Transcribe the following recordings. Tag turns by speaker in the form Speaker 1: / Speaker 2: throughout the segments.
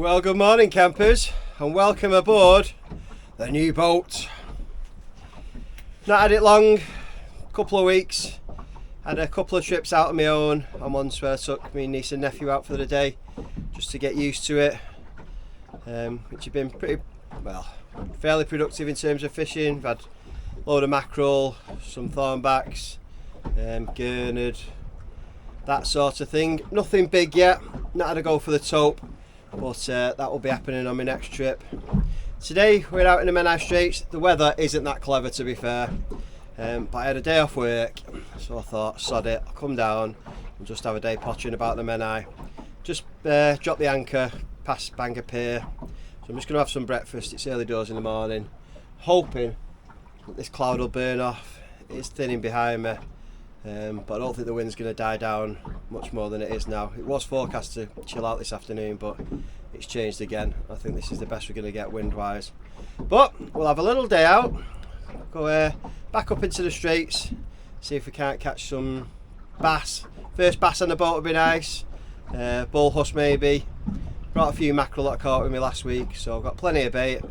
Speaker 1: Well, good morning campers and welcome aboard the new boat. Not had it long, couple of weeks. Had a couple of trips out on my own and once where I took my niece and nephew out for the day just to get used to it, which have been fairly productive in terms of fishing. We've had a load of mackerel, some thornbacks, gurnard, that sort of thing. Nothing big yet, not had a go for the taupe, but that will be happening on my next trip. Today we're out in the Menai Straits. The weather isn't that clever, to be fair, but I had a day off work, so I thought sod it, I'll come down and just have a day pottering about the Menai. Just drop the anchor past Bangor Pier, so I'm just going to have some breakfast. It's early doors in the morning, hoping that this cloud will burn off. It's thinning behind me, but I don't think the wind's going to die down much more than it is now. It was forecast to chill out this afternoon, but it's changed again. I think this is the best we're going to get wind wise, but we'll have a little day out, go back up into the Straits, see if we can't catch some bass. First bass on the boat would be nice, bull huss maybe. Brought a few mackerel that I caught with me last week, so I've got plenty of bait.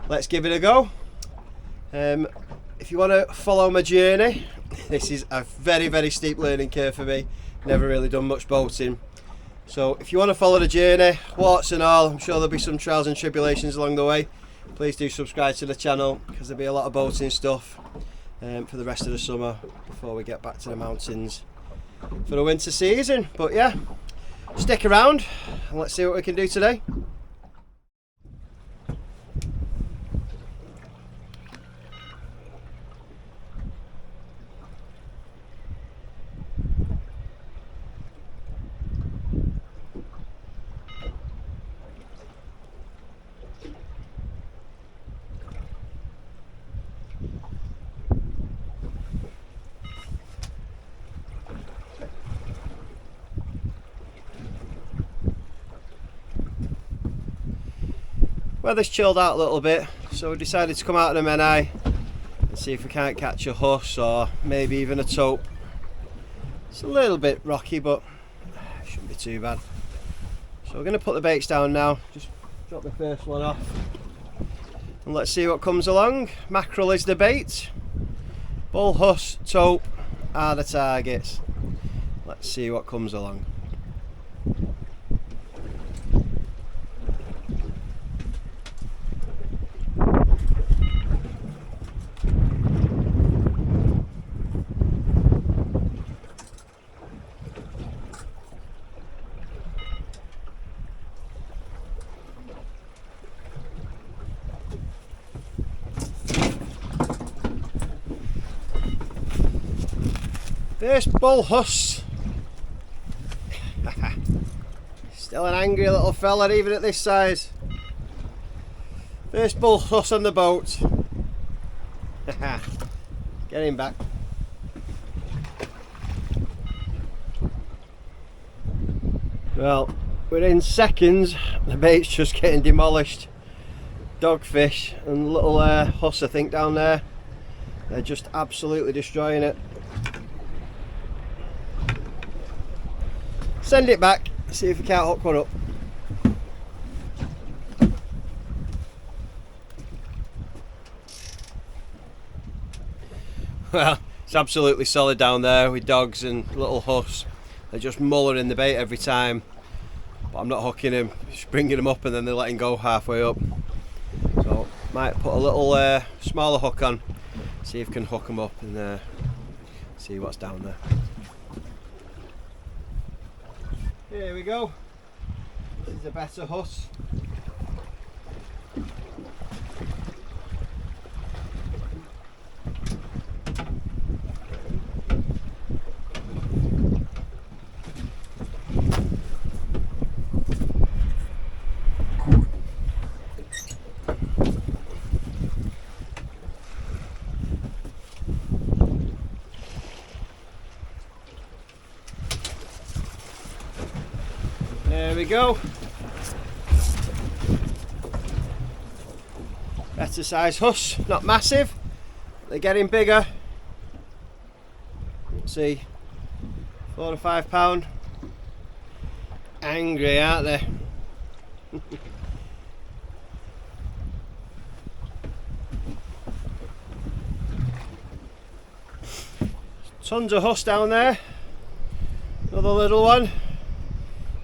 Speaker 1: Let's give it a go. If you want to follow my journey, this is a very steep learning curve for me. Never really done much boating, so if you want to follow the journey, warts and all, I'm sure there'll be some trials and tribulations along the way. Please do subscribe to the channel because there'll be a lot of boating stuff for the rest of the summer before we get back to the mountains for the winter season. But yeah, stick around and let's see what we can do today. Weather's chilled out a little bit, so we decided to come out of the Menai and see if we can't catch a huss or maybe even a taupe. It's a little bit rocky, but it shouldn't be too bad. So we're going to put the baits down now, just drop the first one off and let's see what comes along. Mackerel is the bait, bull, huss, taupe are the targets. Let's see what comes along. First bull huss. Still an angry little fella even at this size. First bull huss on the boat. Get him back. Well, within seconds the bait's just getting demolished. Dogfish and little huss I think down there. They're just absolutely destroying it. Send it back, see if we can't hook one up. Well, it's absolutely solid down there with dogs and little huss. They're just mulling the bait every time, but I'm not hooking them, just bringing them up and then they're letting go halfway up. So might put a little smaller hook on, see if we can hook them up and see what's down there. Here we go. This is a better huss. There we go. Better size huss, not massive. They're getting bigger. Let's see, 4 to 5 pound. Angry, aren't they? Tons of huss down there. Another little one.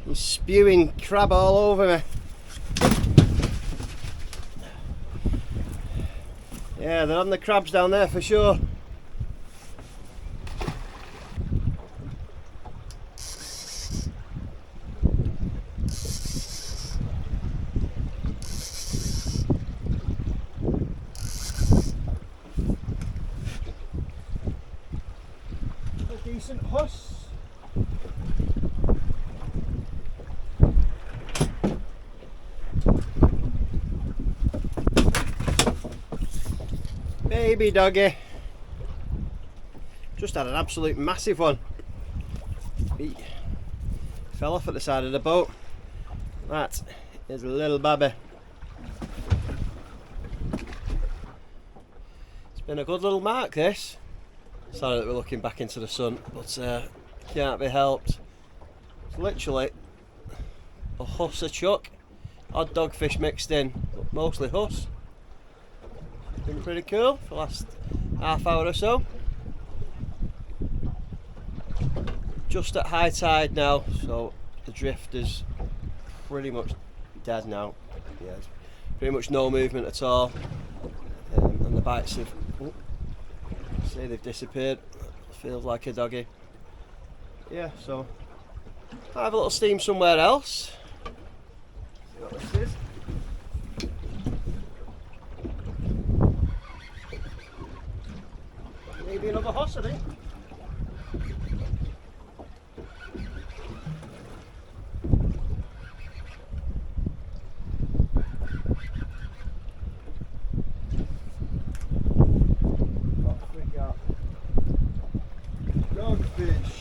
Speaker 1: He's spewing crab all over me. Yeah, they're on the crabs down there for sure. A decent huss. Baby doggy. Just had an absolute massive one. He fell off at the side of the boat. That is a little babby. It's been a good little mark, this. Sorry that we're looking back into the sun, but can't be helped. It's literally a huss, a chuck, odd dogfish mixed in, but mostly huss. Been pretty cool for the last half hour or so. Just at high tide now, so the drift is pretty much dead now. Yeah, there's pretty much no movement at all, and the bites have, say they've disappeared. Feels like a doggy. Yeah, so I'll have a little steam somewhere else. See what this is. Maybe another huss, I think. What have we got? Dogfish.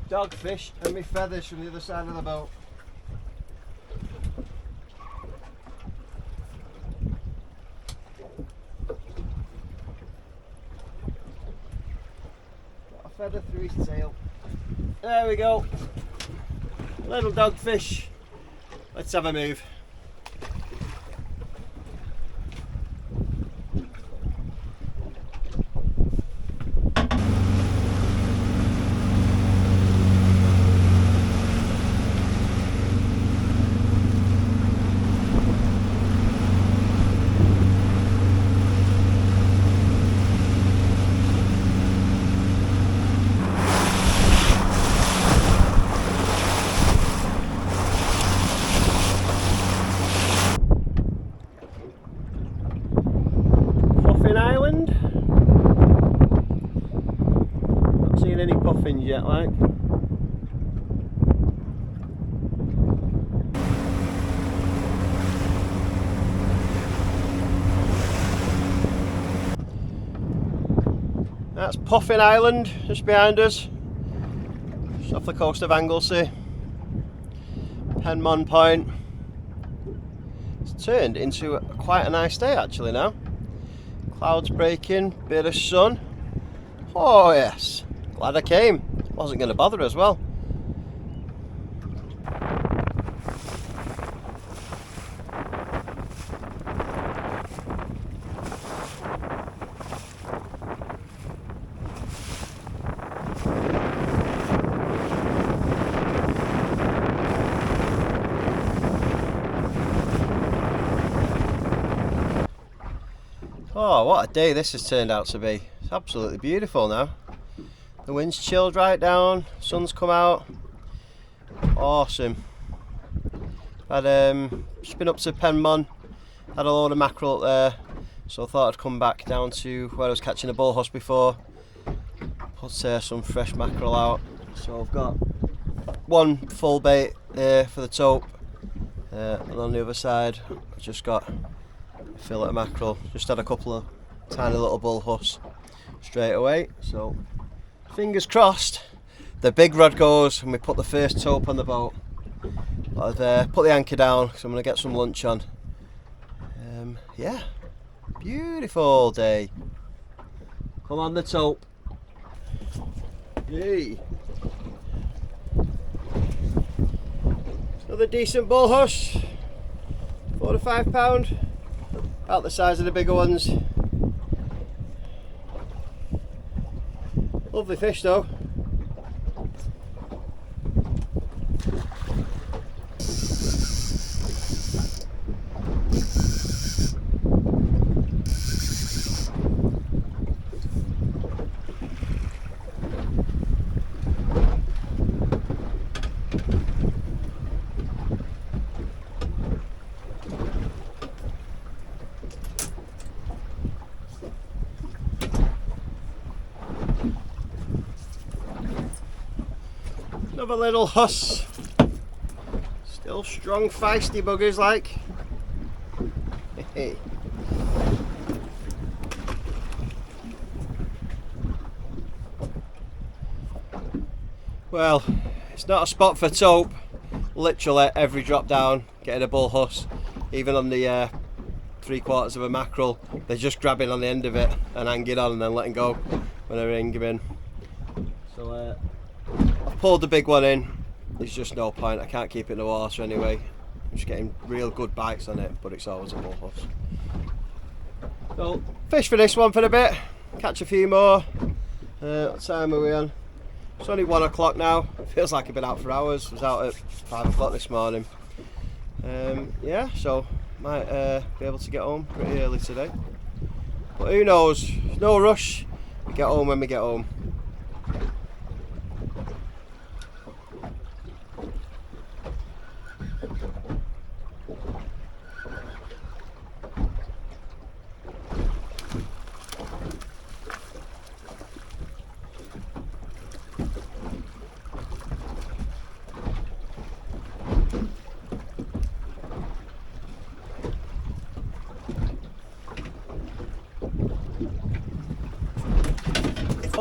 Speaker 1: Dogfish and me feathers from the other side of the boat. Got a feather through his tail. There we go. Little dogfish. Let's have a move. Puffin Island. Not seen any puffins yet, like. That's Puffin Island, just behind us. Just off the coast of Anglesey. Penmon Point. It's turned into quite a nice day actually now. Clouds breaking, bit of sun. Oh yes, glad I came. Wasn't going to bother as well. Oh, what a day this has turned out to be. It's absolutely beautiful now. The wind's chilled right down, sun's come out. Awesome. Just been up to Penmon, had a load of mackerel up there, so I thought I'd come back down to where I was catching a bullhuss before, put some fresh mackerel out. So I've got one full bait for the taupe, and on the other side I've just got fillet of mackerel. Just had a couple of tiny little bullhuss straight away, so fingers crossed the big rod goes and we put the first taupe on the boat. I've put the anchor down because I'm going to get some lunch on. Yeah, Beautiful day. Come on the taupe. Yay. Another decent bull huss. 4 to 5 pound. About the size of the bigger ones. Lovely fish though. Another little huss. Still strong, feisty buggers like. Well, it's not a spot for taupe. Literally every drop down, getting a bull huss. Even on the 3/4 of a mackerel, they're just grabbing on the end of it and hanging on and then letting go when I ring them in. So I've pulled the big one in. There's just no point. I can't keep it in the water anyway. I'm just getting real good bites on it, but it's always a bull huss. So fish for this one for a bit. Catch a few more. What time are we on? It's only 1 o'clock now. It feels like I've been out for hours. I was out at 5 o'clock this morning. Yeah, so might be able to get home pretty early today. But who knows? No rush. We get home when we get home.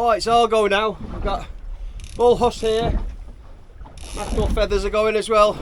Speaker 1: Oh, it's all go now. I've got bull huss here. Mackerel feathers are going as well.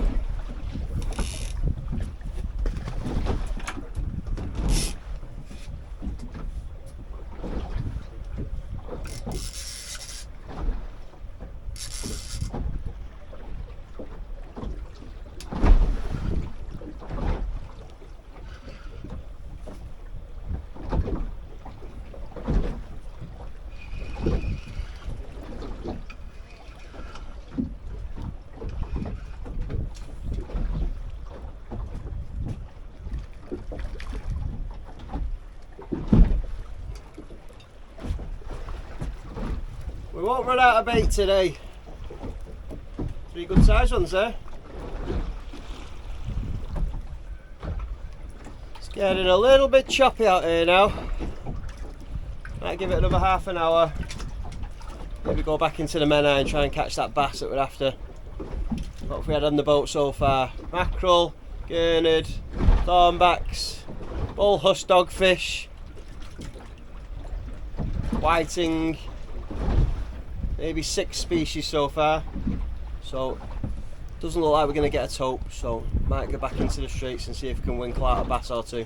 Speaker 1: We won't run out of bait today. 3 good sized ones there. It's getting a little bit choppy out here now. Might give it another half an hour. Maybe go back into the Menai and try and catch that bass that we're after. What have we had on the boat so far? Mackerel, gurnard, thornbacks, bull huss dogfish, whiting. Maybe 6 species so far, so doesn't look like we're going to get a taupe, so might go back into the streets and see if we can winkle out a bass or 2.